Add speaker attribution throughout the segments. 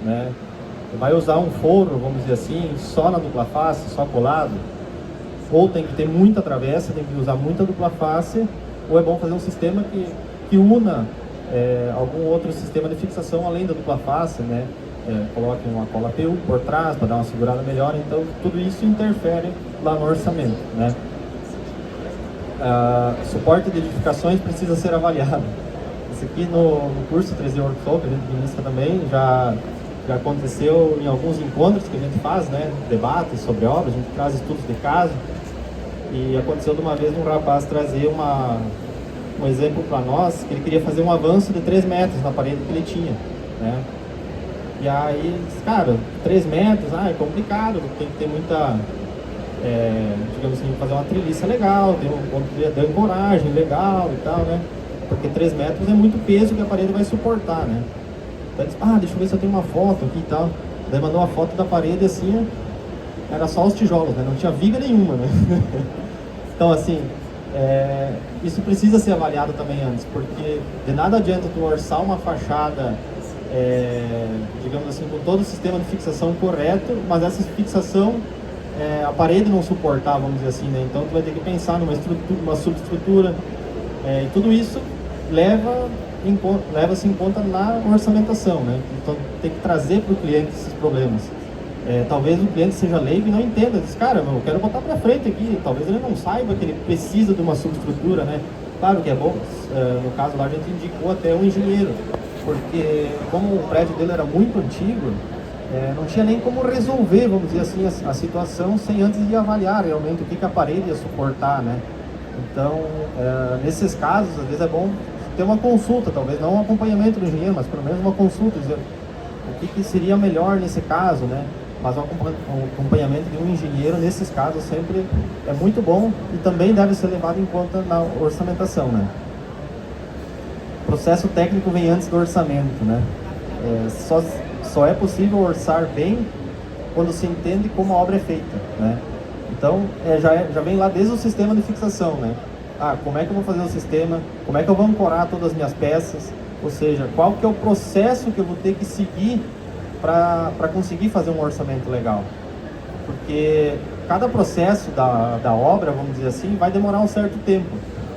Speaker 1: né? Vai usar um forro, vamos dizer assim, só na dupla face, só colado, ou tem que ter muita travessa, tem que usar muita dupla face, ou é bom fazer um sistema que una algum outro sistema de fixação além da dupla face, né? Coloque uma cola PU por trás para dar uma segurada melhor, então tudo isso interfere lá no orçamento, né? Suporte de edificações precisa ser avaliado. Isso aqui no curso 3D Workshop, que a gente ministra também, já aconteceu em alguns encontros que a gente faz, né? Debates sobre obras, a gente traz estudos de caso. E aconteceu de uma vez um rapaz trazer um exemplo para nós, que ele queria fazer um avanço de 3 metros na parede que ele tinha, né? E aí, cara, 3 metros, é complicado, tem que ter muita, digamos assim, fazer uma treliça legal, ter um ponto de ancoragem legal e tal, né? Porque 3 metros é muito peso que a parede vai suportar, né? Então ele disse, deixa eu ver se eu tenho uma foto aqui e tal. Daí mandou uma foto da parede assim, era só os tijolos, né? Não tinha viga nenhuma, né? Então, assim, isso precisa ser avaliado também antes, porque de nada adianta tu orçar uma fachada, digamos assim, com todo o sistema de fixação correto, mas essa fixação, a parede não suportar, vamos dizer assim, né? Então tu vai ter que pensar numa estrutura, uma subestrutura, e tudo isso leva-se em conta na orçamentação, né? Então tem que trazer para o cliente esses problemas. Talvez o cliente seja leigo e não entenda, diz, cara, eu quero botar para frente aqui, talvez ele não saiba que ele precisa de uma subestrutura, né? Claro que é bom, no caso lá a gente indicou até um engenheiro, porque como o prédio dele era muito antigo, não tinha nem como resolver, vamos dizer assim, a situação sem antes de avaliar realmente o que a parede ia suportar, né? Então, nesses casos, às vezes é bom ter uma consulta, talvez não um acompanhamento do engenheiro, mas pelo menos uma consulta, dizer o que seria melhor nesse caso, né? Mas o acompanhamento de um engenheiro, nesses casos, sempre é muito bom e também deve ser levado em conta na orçamentação, né? O processo técnico vem antes do orçamento, né? Só é possível orçar bem quando se entende como a obra é feita, né? Então, já vem lá desde o sistema de fixação, né? Como é que eu vou fazer o sistema? Como é que eu vou ancorar todas as minhas peças? Ou seja, qual que é o processo que eu vou ter que seguir para conseguir fazer um orçamento legal? Porque cada processo da obra, vamos dizer assim, vai demorar um certo tempo.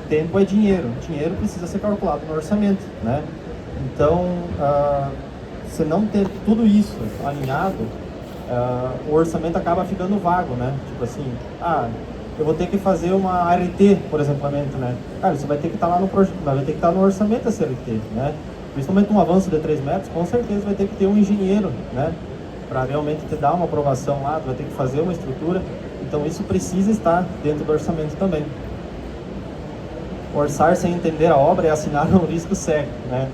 Speaker 1: Tempo é dinheiro. Dinheiro precisa ser calculado no orçamento, né? Então, se não ter tudo isso alinhado, o orçamento acaba ficando vago, né? Tipo assim, eu vou ter que fazer uma ART, por exemplo, né? Cara, você vai ter que estar lá no projeto, vai ter que estar no orçamento essa ART, né? Principalmente um avanço de 3 metros, com certeza vai ter que ter um engenheiro, né? Para realmente te dar uma aprovação lá, vai ter que fazer uma estrutura. Então isso precisa estar dentro do orçamento também. Orçar sem entender a obra é assinar um risco cego, né?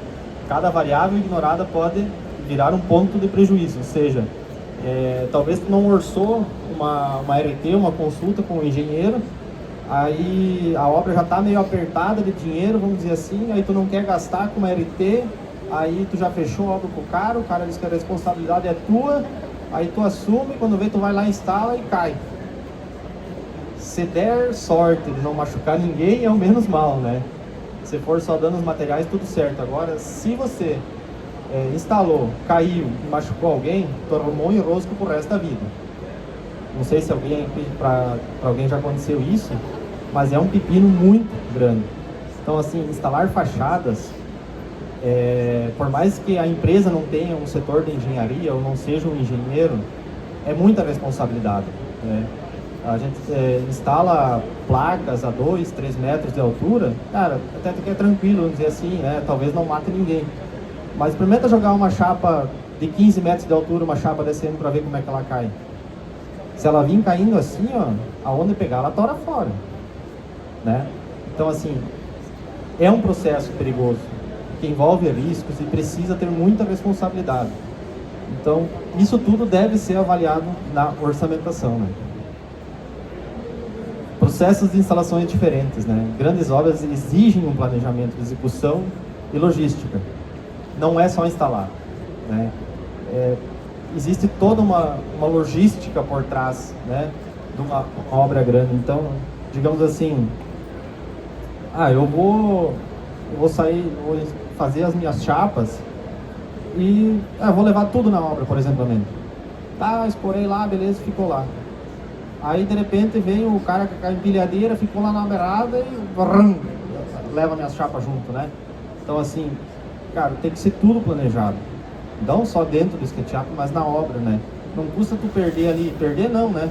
Speaker 1: Cada variável ignorada pode virar um ponto de prejuízo, ou seja, talvez tu não orçou uma RT, uma consulta com o engenheiro, aí a obra já está meio apertada de dinheiro, vamos dizer assim, aí tu não quer gastar com uma RT, aí tu já fechou a obra com o cara diz que a responsabilidade é tua, aí tu assume, quando vê tu vai lá, instala e cai. Se der sorte de não machucar ninguém, é o menos mal, né? Se for só danos materiais, tudo certo. Agora, se você instalou, caiu e machucou alguém, tu arrumou um enrosco pro resto da vida. Não sei se para alguém já aconteceu isso, mas é um pepino muito grande. Então, assim, instalar fachadas, por mais que a empresa não tenha um setor de engenharia ou não seja um engenheiro, é muita responsabilidade, né? A gente instala placas a 2, 3 metros de altura, cara, até que é tranquilo, vamos dizer assim, né? Talvez não mate ninguém. Mas experimenta jogar uma chapa de 15 metros de altura, uma chapa descendo para ver como é que ela cai. Se ela vir caindo assim, aonde pegar, ela tora fora, né? Então, assim, é um processo perigoso, que envolve riscos e precisa ter muita responsabilidade. Então, isso tudo deve ser avaliado na orçamentação, né? Processos de instalações diferentes, né? Grandes obras exigem um planejamento de execução e logística. Não é só instalar, né? Existe toda uma logística por trás, né, de uma obra grande. Então, digamos assim, eu vou fazer as minhas chapas, e vou levar tudo na obra, por exemplo, também. Tá, escorei lá, beleza, ficou lá. Aí de repente vem o cara com a empilhadeira, ficou lá na beirada e vrum, leva minhas chapas junto, né? Então assim, cara, tem que ser tudo planejado. Não só dentro do SketchUp, mas na obra, né? Não custa tu perder ali, perder não, né?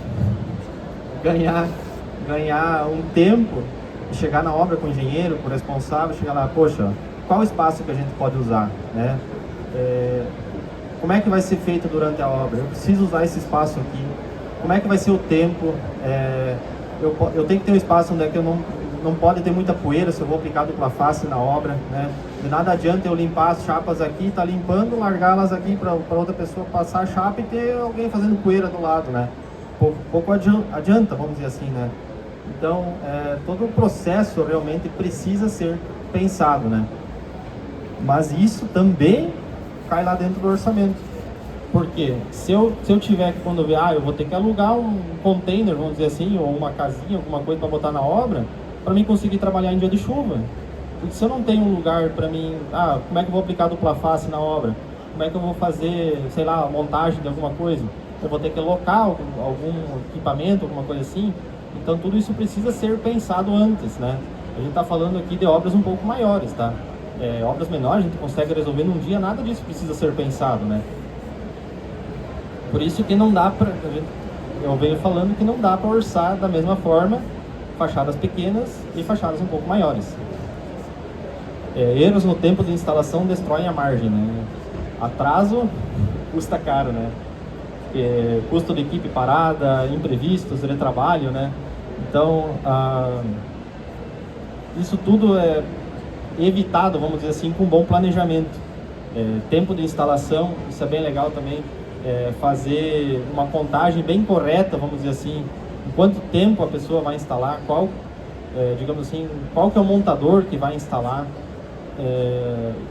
Speaker 1: Ganhar um tempo e chegar na obra com o engenheiro, com o responsável, chegar lá, poxa, qual o espaço que a gente pode usar, né? Como é que vai ser feito durante a obra? Eu preciso usar esse espaço aqui. Como é que vai ser o tempo? Eu tenho que ter um espaço onde é que eu não pode ter muita poeira se eu vou aplicar dupla face na obra, né? De nada adianta eu limpar as chapas aqui, tá limpando, largá-las aqui para outra pessoa passar a chapa e ter alguém fazendo poeira do lado, né? Pouco adianta, vamos dizer assim, né? Então, todo o processo realmente precisa ser pensado, né? Mas isso também cai lá dentro do orçamento. Porque se eu tiver que, quando eu ver, eu vou ter que alugar um container, vamos dizer assim, ou uma casinha, alguma coisa para botar na obra, para mim conseguir trabalhar em dia de chuva. Porque se eu não tenho um lugar para mim, como é que eu vou aplicar dupla face na obra? Como é que eu vou fazer, sei lá, montagem de alguma coisa? Eu vou ter que alocar algum equipamento, alguma coisa assim. Então tudo isso precisa ser pensado antes, né? A gente está falando aqui de obras um pouco maiores, tá? Obras menores a gente consegue resolver num dia, nada disso precisa ser pensado, né? Por isso que não dá para, eu venho falando que não dá para orçar da mesma forma fachadas pequenas e fachadas um pouco maiores. Erros no tempo de instalação destroem a margem, né? Atraso custa caro, né? Custo de equipe parada, imprevistos, retrabalho, né? Então, isso tudo é evitado, vamos dizer assim, com um bom planejamento. Tempo de instalação, isso é bem legal também. Fazer uma contagem bem correta, vamos dizer assim, em quanto tempo a pessoa vai instalar, digamos assim, qual que é o montador que vai instalar,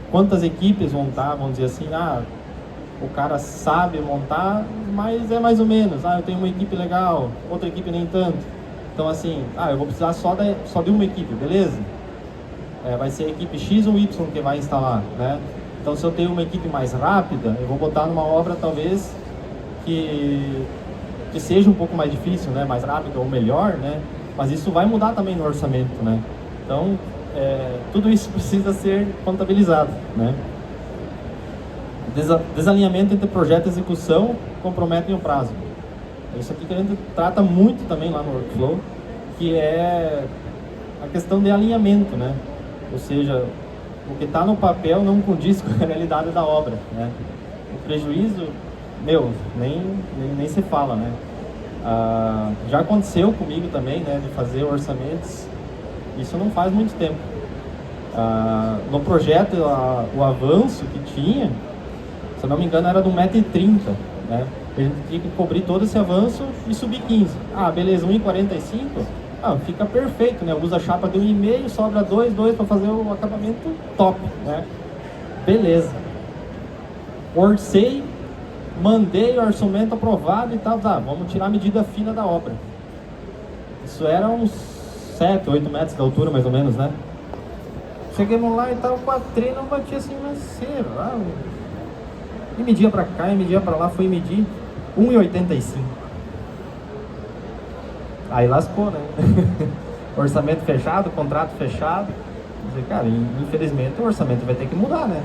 Speaker 1: quantas equipes vão estar, vamos dizer assim, o cara sabe montar, mas é mais ou menos, eu tenho uma equipe legal, outra equipe nem tanto, então assim, eu vou precisar só de uma equipe, beleza? Vai ser a equipe X ou Y que vai instalar, né? Então, se eu tenho uma equipe mais rápida, eu vou botar numa obra, talvez, que seja um pouco mais difícil, né? Mais rápido ou melhor, né? Mas isso vai mudar também no orçamento, né? Então, tudo isso precisa ser contabilizado, né? Desalinhamento entre projeto e execução comprometem o prazo. É isso aqui que a gente trata muito também lá no Workflow, que é a questão de alinhamento, né? Ou seja, o que está no papel não condiz com a realidade da obra, né? O prejuízo, nem se fala, né? Já aconteceu comigo também, né, de fazer orçamentos, isso não faz muito tempo. No projeto, o avanço que tinha, se eu não me engano, era de 1,30 m, né? A gente tinha que cobrir todo esse avanço e subir 15. Beleza, 1,45 m. Fica perfeito, né? Usa a chapa de 1,5, sobra 2 para fazer o acabamento top, né? Beleza. Orcei, mandei o orçamento aprovado e tal, vamos tirar a medida fina da obra. Isso era uns 7, 8 metros de altura, mais ou menos, né? Chegamos lá e tal, o quatrino batia assim, mas cedo, e media pra cá, e media pra lá, fui medir 1,85. Aí lascou, né? Orçamento fechado, contrato fechado. Cara, infelizmente o orçamento vai ter que mudar, né?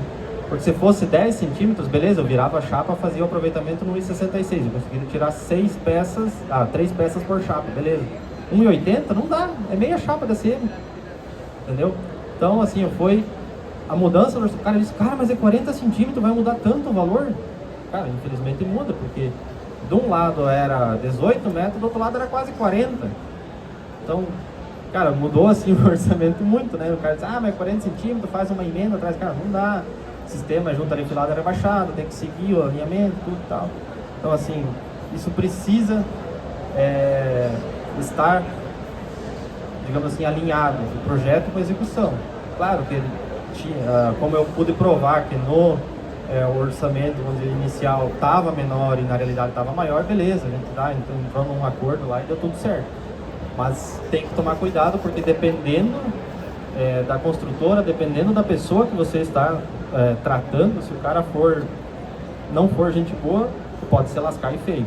Speaker 1: Porque se fosse 10 centímetros, beleza, eu virava a chapa, fazia o aproveitamento no 1,66. Eu conseguiria tirar 3 peças por chapa, beleza. 1,80 não dá, é meia chapa DCM. Entendeu? Então, assim, a mudança, o cara disse, mas é 40 centímetros, vai mudar tanto o valor? Cara, infelizmente muda, porque de um lado era 18 metros, do outro lado era quase 40. Então, cara, mudou assim o orçamento muito, né? O cara diz, mas 40 centímetros, faz uma emenda atrás. Cara, não dá. O sistema junta alifilado era rebaixado, tem que seguir o alinhamento, tudo e tal. Então, assim, isso precisa estar, digamos assim, alinhado, o projeto com a execução. Claro que ele tinha, como eu pude provar que no orçamento, vamos dizer, inicial estava menor e na realidade estava maior, beleza, a gente então entrou num acordo lá e deu tudo certo. Mas tem que tomar cuidado, porque dependendo da construtora, dependendo da pessoa que você está tratando, se o cara não for gente boa, pode se lascar e feio.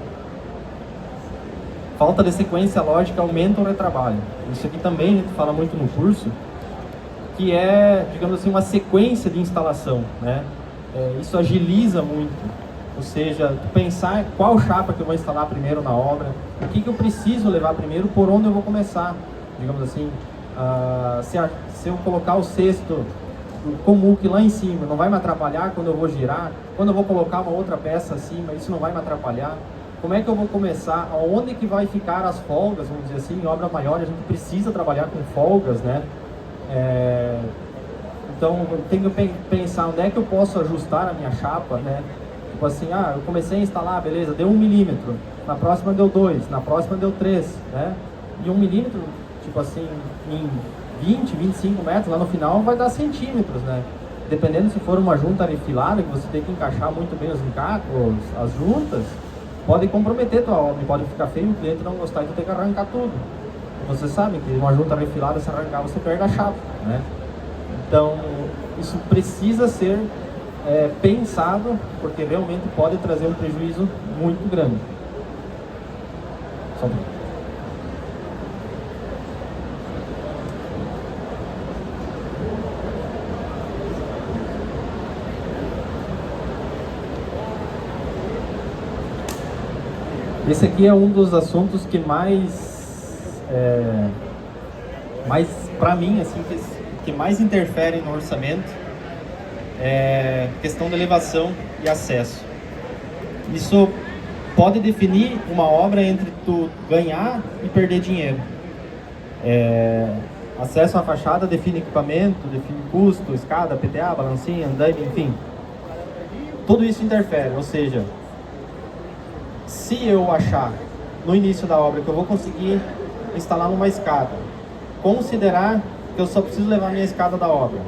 Speaker 1: Falta de sequência lógica aumenta o retrabalho. Isso aqui também a gente fala muito no curso, que é, digamos assim, uma sequência de instalação, né? Isso agiliza muito. Ou seja, pensar qual chapa que eu vou instalar primeiro na obra, o que eu preciso levar primeiro, por onde eu vou começar. Digamos assim, se eu colocar o cesto com muque lá em cima, não vai me atrapalhar quando eu vou girar? Quando eu vou colocar uma outra peça acima, isso não vai me atrapalhar? Como é que eu vou começar? Aonde que vai ficar as folgas? Vamos dizer assim, em obra maior a gente precisa trabalhar com folgas, né? Então eu tenho que pensar onde é que eu posso ajustar a minha chapa, né? Tipo assim, eu comecei a instalar, beleza, deu 1 milímetro, na próxima deu 2, na próxima deu 3, né? E 1 milímetro, tipo assim, em 20, 25 metros, lá no final vai dar centímetros, né? Dependendo se for uma junta refilada, que você tem que encaixar muito bem os encacos, as juntas, pode comprometer a tua obra, pode ficar feio, o cliente não gostar e tu tem que arrancar tudo. Você sabe que uma junta refilada, se arrancar, você perde a chapa, né? Então, isso precisa ser pensado, porque realmente pode trazer um prejuízo muito grande. Só um pouquinho. Esse aqui é um dos assuntos que mais para mim, assim, que mais interfere no orçamento, é questão da elevação e acesso. Isso pode definir uma obra entre tu ganhar e perder dinheiro. Acesso à fachada define equipamento, define custo, escada, PTA, balancinha, andaime, enfim. Tudo isso interfere, ou seja, se eu achar no início da obra que eu vou conseguir instalar uma escada, considerar que eu só preciso levar minha escada da obra,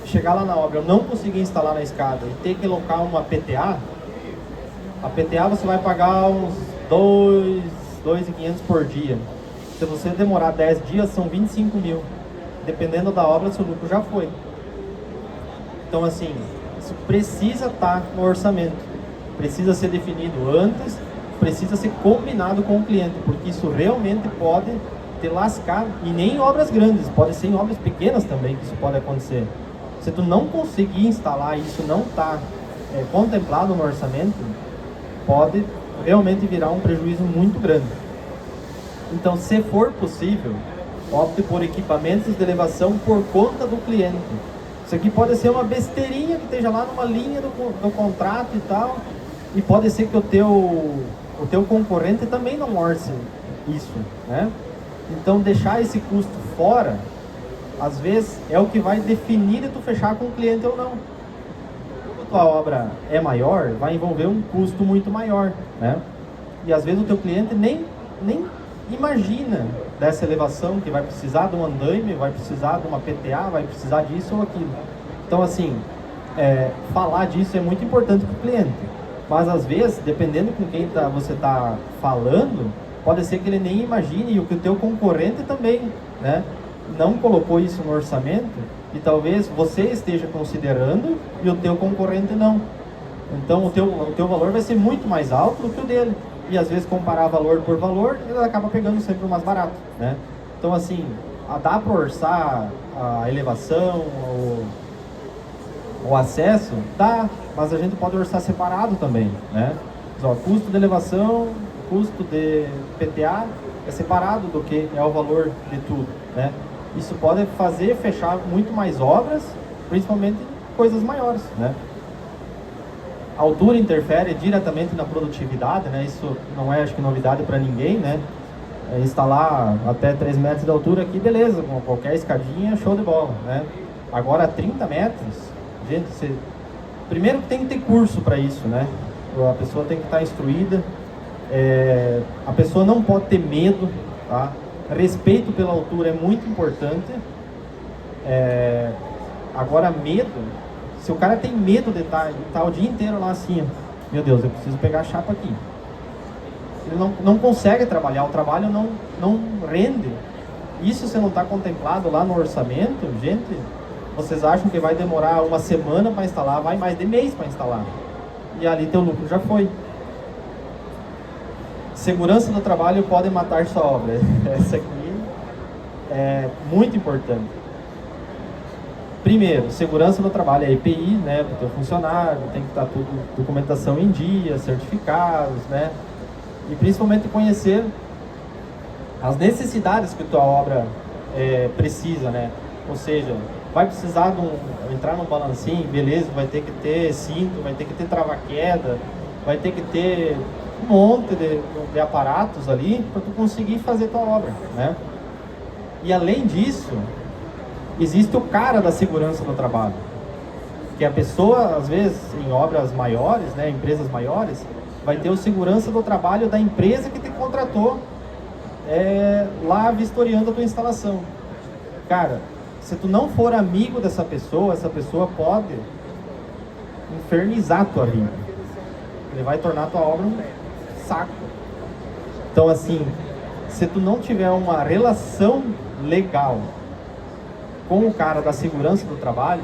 Speaker 1: chegar lá na obra eu não conseguir instalar na escada e ter que alocar uma PTA, a PTA você vai pagar uns 2.500 por dia. Se você demorar 10 dias, são 25 mil. Dependendo da obra, seu lucro já foi. Então, assim, isso precisa estar no orçamento. Precisa ser definido antes, precisa ser combinado com o cliente, porque isso realmente pode te lascar, e nem em obras grandes, pode ser em obras pequenas também que isso pode acontecer. Se tu não conseguir instalar e isso não está contemplado no orçamento, pode realmente virar um prejuízo muito grande. Então, se for possível, opte por equipamentos de elevação por conta do cliente. Isso aqui pode ser uma besteirinha que esteja lá numa linha do contrato e tal, e pode ser que o teu concorrente também não orce isso, né? Então, deixar esse custo fora, às vezes, é o que vai definir de tu fechar com o cliente ou não. Quando a tua obra é maior, vai envolver um custo muito maior, né? E às vezes o teu cliente nem imagina dessa elevação, que vai precisar de um andaime, vai precisar de uma PTA, vai precisar disso ou aquilo. Então, assim, falar disso é muito importante para o cliente. Mas às vezes, dependendo com quem você está falando, pode ser que ele nem imagine, e o que o teu concorrente também, né, não colocou isso no orçamento, e talvez você esteja considerando e o teu concorrente não. Então o teu valor vai ser muito mais alto do que o dele. E às vezes comparar valor por valor, ele acaba pegando sempre o mais barato, né? Então, assim, dá para orçar a elevação, o acesso? Dá, mas a gente pode orçar separado também, né? Mas, custo de elevação, custo de PTA é separado do que é o valor de tudo, né? Isso pode fechar muito mais obras, principalmente coisas maiores, né? A altura interfere diretamente na produtividade, né? Isso não é, acho que, novidade para ninguém, né? Instalar até 3 metros de altura aqui, beleza, com qualquer escadinha, show de bola, né? Agora, 30 metros, gente, primeiro tem que ter curso para isso, né? A pessoa tem que estar instruída, a pessoa não pode ter medo, tá? Respeito pela altura é muito importante. Agora, medo, se o cara tem medo de estar o dia inteiro lá assim, meu Deus, eu preciso pegar a chapa aqui. Ele não consegue trabalhar, o trabalho não rende. Isso, se não está contemplado lá no orçamento, gente, vocês acham que vai demorar uma semana para instalar, vai mais de mês para instalar. E ali teu lucro já foi. Segurança do trabalho pode matar sua obra. Essa aqui é muito importante. Primeiro, segurança do trabalho é EPI, né, para o teu funcionário, tem que estar tudo, documentação em dia, certificados, né, e principalmente conhecer as necessidades que a tua obra precisa, né, ou seja, vai precisar entrar num balancinho, beleza, vai ter que ter cinto, vai ter que ter trava-queda, vai ter que ter um monte de aparatos ali para tu conseguir fazer tua obra, né, e além disso, existe o cara da segurança do trabalho, que a pessoa, às vezes, em obras maiores, né, empresas maiores, vai ter o segurança do trabalho da empresa que te contratou lá vistoriando a tua instalação. Cara, se tu não for amigo dessa pessoa, essa pessoa pode infernizar a tua vida. Ele vai tornar a tua obra um saco. Então, assim, se tu não tiver uma relação legal com o cara da segurança do trabalho,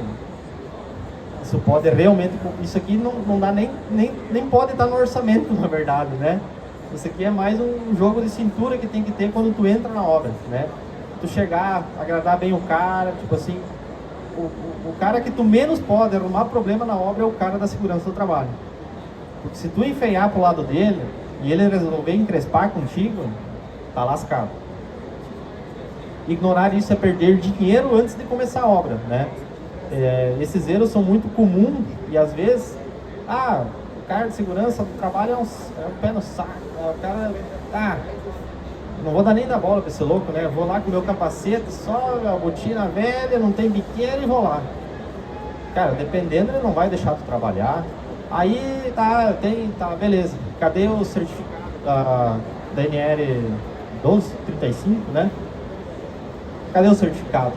Speaker 1: isso pode realmente, isso aqui não dá nem pode estar no orçamento, na verdade, né? Isso aqui é mais um jogo de cintura que tem que ter quando tu entra na obra, né? Tu chegar, agradar bem o cara, tipo assim, o cara que tu menos pode arrumar problema na obra é o cara da segurança do trabalho. Porque se tu enfeiar pro lado dele e ele resolver encrespar contigo, tá lascado. Ignorar isso é perder dinheiro antes de começar a obra, né? Esses erros são muito comuns e às vezes, o cara de segurança do trabalho é um pé no saco, o cara, não vou dar nem da bola pra esse louco, né? Vou lá com o meu capacete, só a botina velha, não tem biqueira e vou lá. Cara, dependendo, ele não vai deixar tu trabalhar. Aí, tá, beleza. Cadê o certificado da NR 1235, né? Cadê o certificado?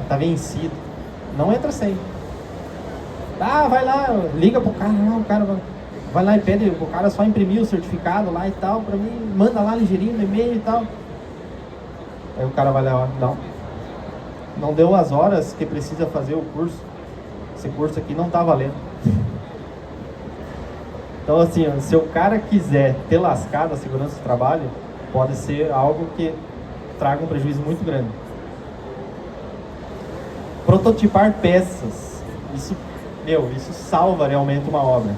Speaker 1: Tá vencido. Não entra sem. Vai lá, liga pro cara, o cara vai lá e pede pro cara só imprimir o certificado lá e tal, pra mim, manda lá ligeirinho no e-mail e tal. Aí o cara vai lá, não deu as horas que precisa fazer o curso. Esse curso aqui não tá valendo. Então, assim, se o cara quiser ter lascado a segurança do trabalho, pode ser algo que traga um prejuízo muito grande. Prototipar peças, isso salva realmente uma obra.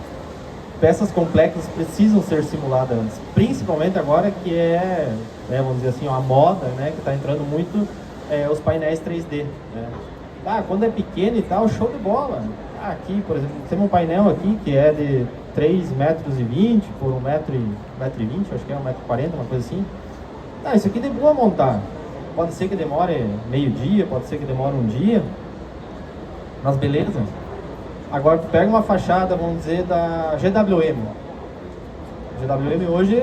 Speaker 1: Peças complexas precisam ser simuladas antes, principalmente agora que vamos dizer assim, a moda, né, que está entrando muito os painéis 3D, né? Quando é pequeno e tal, show de bola. Aqui, por exemplo, temos um painel aqui que é de 3,20 metros por 1,20 metro, acho que é 1,40 m, uma coisa assim. Isso aqui é de boa montar. Pode ser que demore meio-dia, pode ser que demore um dia, mas beleza. Agora tu pega uma fachada, vamos dizer, da GWM. GWM hoje,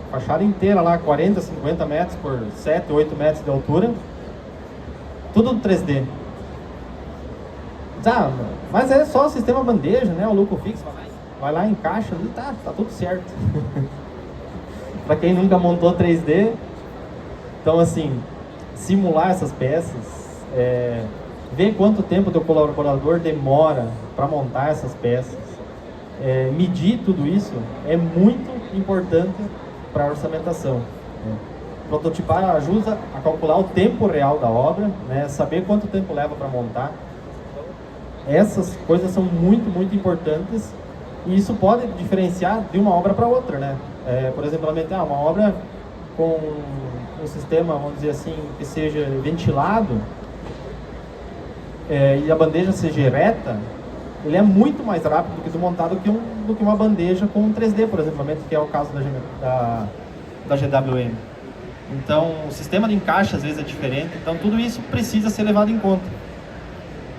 Speaker 1: fachada inteira lá, 40, 50 metros por 7, 8 metros de altura, tudo 3D. Mas é só o sistema bandeja, né? O lucro fixo, vai lá, encaixa ali, tá tudo certo. Para quem nunca montou 3D, então assim, simular essas peças, ver quanto tempo o teu colaborador demora para montar essas peças, medir tudo isso é muito importante para a orçamentação. Prototipar ajuda a calcular o tempo real da obra, né? Saber quanto tempo leva para montar. Essas coisas são muito, muito importantes e isso pode diferenciar de uma obra para outra, né? Por exemplo, uma obra com um sistema, vamos dizer assim, que seja ventilado e a bandeja seja reta, ele é muito mais rápido do que montado do que uma bandeja com 3D, por exemplo, que é o caso da GWM. Então, o sistema de encaixe às vezes é diferente, então tudo isso precisa ser levado em conta.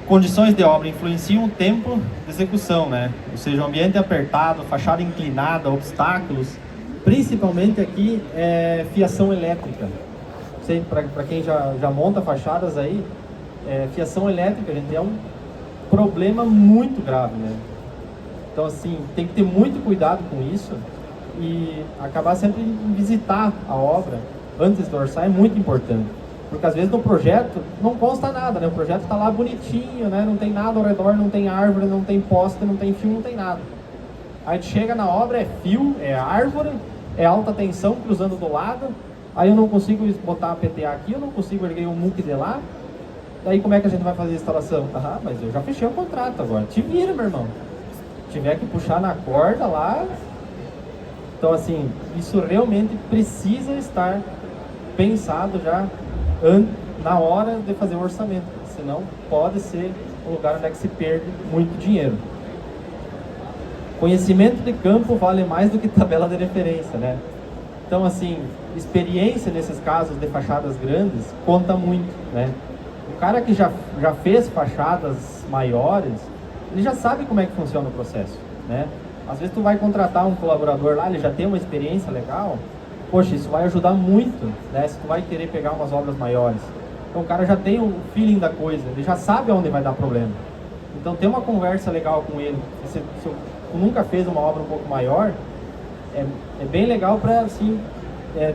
Speaker 1: Condições de obra influenciam o tempo de execução, né? Ou seja, o ambiente apertado, fachada inclinada, obstáculos, principalmente aqui fiação elétrica. Para quem já monta fachadas aí, fiação elétrica, gente, é um problema muito grave, né? Então, assim, tem que ter muito cuidado com isso e acabar sempre em visitar a obra antes de orçar é muito importante. Porque às vezes no projeto não consta nada, né? O projeto está lá bonitinho, né? Não tem nada ao redor, não tem árvore, não tem poste, não tem fio, não tem nada. Aí chega na obra, é fio, é árvore, é alta tensão cruzando do lado, aí eu não consigo botar a PTA aqui, eu não consigo erguer um muque de lá. Daí como é que a gente vai fazer a instalação? Ah, mas eu já fechei o contrato agora. Te vira, meu irmão. Se tiver que puxar na corda lá. Então assim, isso realmente precisa estar pensado já na hora de fazer o orçamento. Senão pode ser um lugar onde é que se perde muito dinheiro. Conhecimento de campo vale mais do que tabela de referência, né? Então assim, experiência nesses casos de fachadas grandes conta muito, né? O cara que já fez fachadas maiores, ele já sabe como é que funciona o processo, né? Às vezes tu vai contratar um colaborador lá, ele já tem uma experiência legal, poxa, isso vai ajudar muito, né? Se tu vai querer pegar umas obras maiores. Então o cara já tem o feeling da coisa, ele já sabe onde vai dar problema. Então ter uma conversa legal com ele, se tu nunca fez uma obra um pouco maior, é bem legal para assim,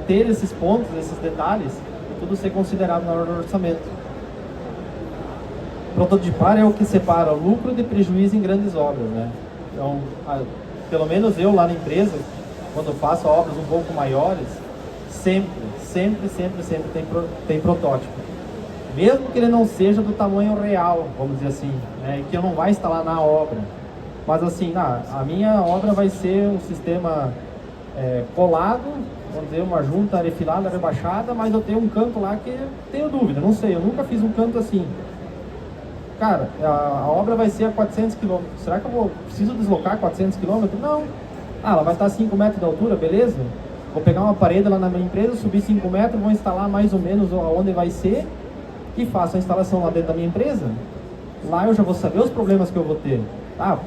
Speaker 1: ter esses pontos, esses detalhes, e tudo ser considerado na hora do orçamento. Prototipar é o que separa lucro de prejuízo em grandes obras, né? Então, pelo menos eu lá na empresa, quando faço obras um pouco maiores, sempre tem protótipo. Mesmo que ele não seja do tamanho real, vamos dizer assim, né? Que eu não vai instalar na obra. Mas assim, a minha obra vai ser um sistema colado, vamos dizer, uma junta arefilada, rebaixada, mas eu tenho um canto lá que tenho dúvida, não sei, eu nunca fiz um canto assim. Cara, a obra vai ser a 400 km. Será que eu preciso deslocar 400 km? Não. Ela vai estar a 5 metros de altura, beleza? Vou pegar uma parede lá na minha empresa, subir 5 metros, vou instalar mais ou menos onde vai ser e faço a instalação lá dentro da minha empresa. Lá eu já vou saber os problemas que eu vou ter.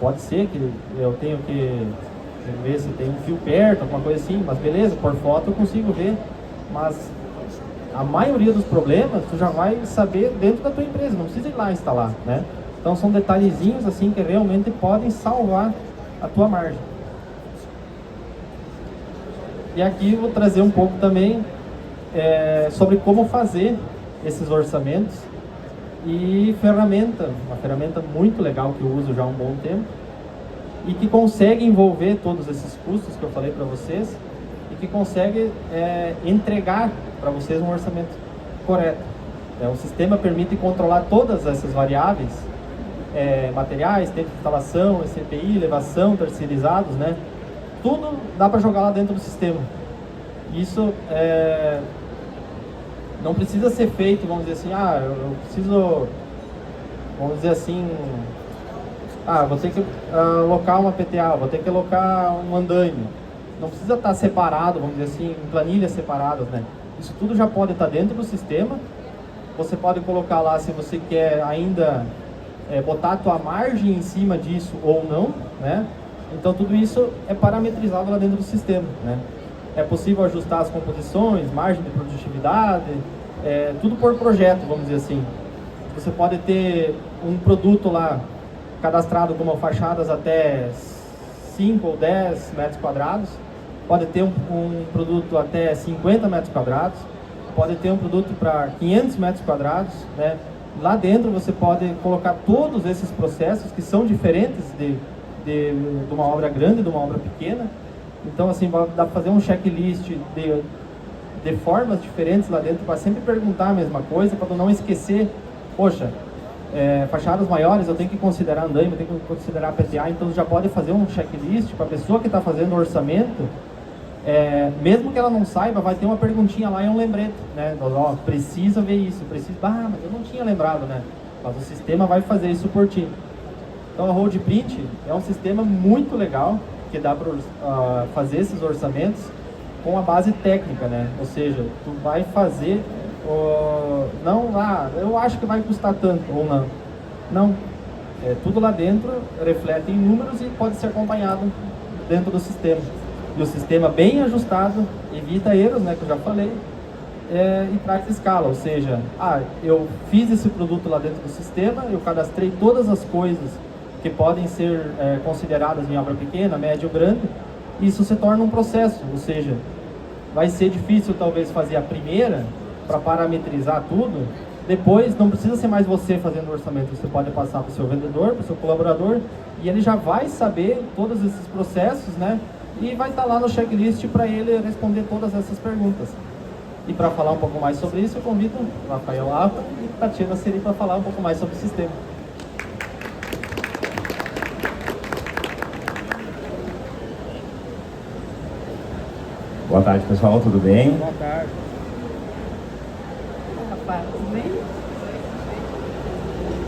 Speaker 1: Pode ser que eu tenho que ver se tem um fio perto, alguma coisa assim, mas beleza, por foto eu consigo ver. Mas a maioria dos problemas tu já vai saber dentro da tua empresa, não precisa ir lá instalar, né? Então são detalhezinhos assim que realmente podem salvar a tua margem. E aqui eu vou trazer um pouco também sobre como fazer esses orçamentos e uma ferramenta muito legal que eu uso já há um bom tempo e que consegue envolver todos esses custos que eu falei para vocês e que consegue entregar para vocês um orçamento correto. O sistema permite controlar todas essas variáveis, materiais, tempo de instalação, CPI, elevação, terceirizados, né? Tudo dá para jogar lá dentro do sistema. Isso não precisa ser feito, vamos dizer assim, eu preciso, vamos dizer assim, vou ter que alocar uma PTA, vou ter que alocar um andaime. Não precisa estar separado, vamos dizer assim, em planilhas separadas, né? Isso tudo já pode estar dentro do sistema. Você pode colocar lá se você quer ainda botar a tua margem em cima disso ou não, né? Então tudo isso é parametrizado lá dentro do sistema, né? É possível ajustar as composições, margem de produtividade, tudo por projeto, vamos dizer assim. Você pode ter um produto lá cadastrado como fachadas até 5 ou 10 metros quadrados, pode ter um produto até 50 metros quadrados, pode ter um produto para 500 metros quadrados, né? Lá dentro você pode colocar todos esses processos que são diferentes de uma obra grande e de uma obra pequena. Então assim, dá para fazer um checklist de formas diferentes lá dentro para sempre perguntar a mesma coisa, para não esquecer, poxa, fachadas maiores eu tenho que considerar andaime, eu tenho que considerar PTA, então já pode fazer um checklist para a pessoa que está fazendo o orçamento, mesmo que ela não saiba, vai ter uma perguntinha lá e um lembrete, né? Precisa ver isso, mas eu não tinha lembrado, né? Mas o sistema vai fazer isso por ti. Então a Roadprint é um sistema muito legal, que dá para fazer esses orçamentos com a base técnica, né? Ou seja, tu vai fazer, eu acho que vai custar tanto, ou não. Não, tudo lá dentro reflete em números e pode ser acompanhado dentro do sistema. E o sistema bem ajustado evita erros, né, que eu já falei, e traz escala, ou seja, eu fiz esse produto lá dentro do sistema, eu cadastrei todas as coisas que podem ser consideradas em obra pequena, média ou grande, e isso se torna um processo, ou seja, vai ser difícil talvez fazer a primeira, para parametrizar tudo, depois não precisa ser mais você fazendo o orçamento, você pode passar para o seu vendedor, para o seu colaborador, e ele já vai saber todos esses processos, né? E vai estar lá no checklist para ele responder todas essas perguntas. E para falar um pouco mais sobre isso, eu convido o Rafael Ata e Tatiana Seri para falar um pouco mais sobre o sistema.
Speaker 2: Boa tarde, pessoal, tudo bem?
Speaker 1: Boa tarde.
Speaker 3: Rapaz, tudo bem?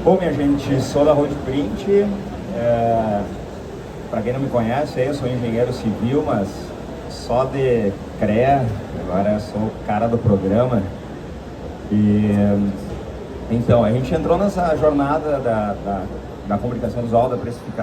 Speaker 2: Bom, minha gente, sou da Roadprint. Para quem não me conhece, eu sou engenheiro civil, mas só de CREA, agora eu sou o cara do programa. E então, a gente entrou nessa jornada da comunicação visual, da precificação.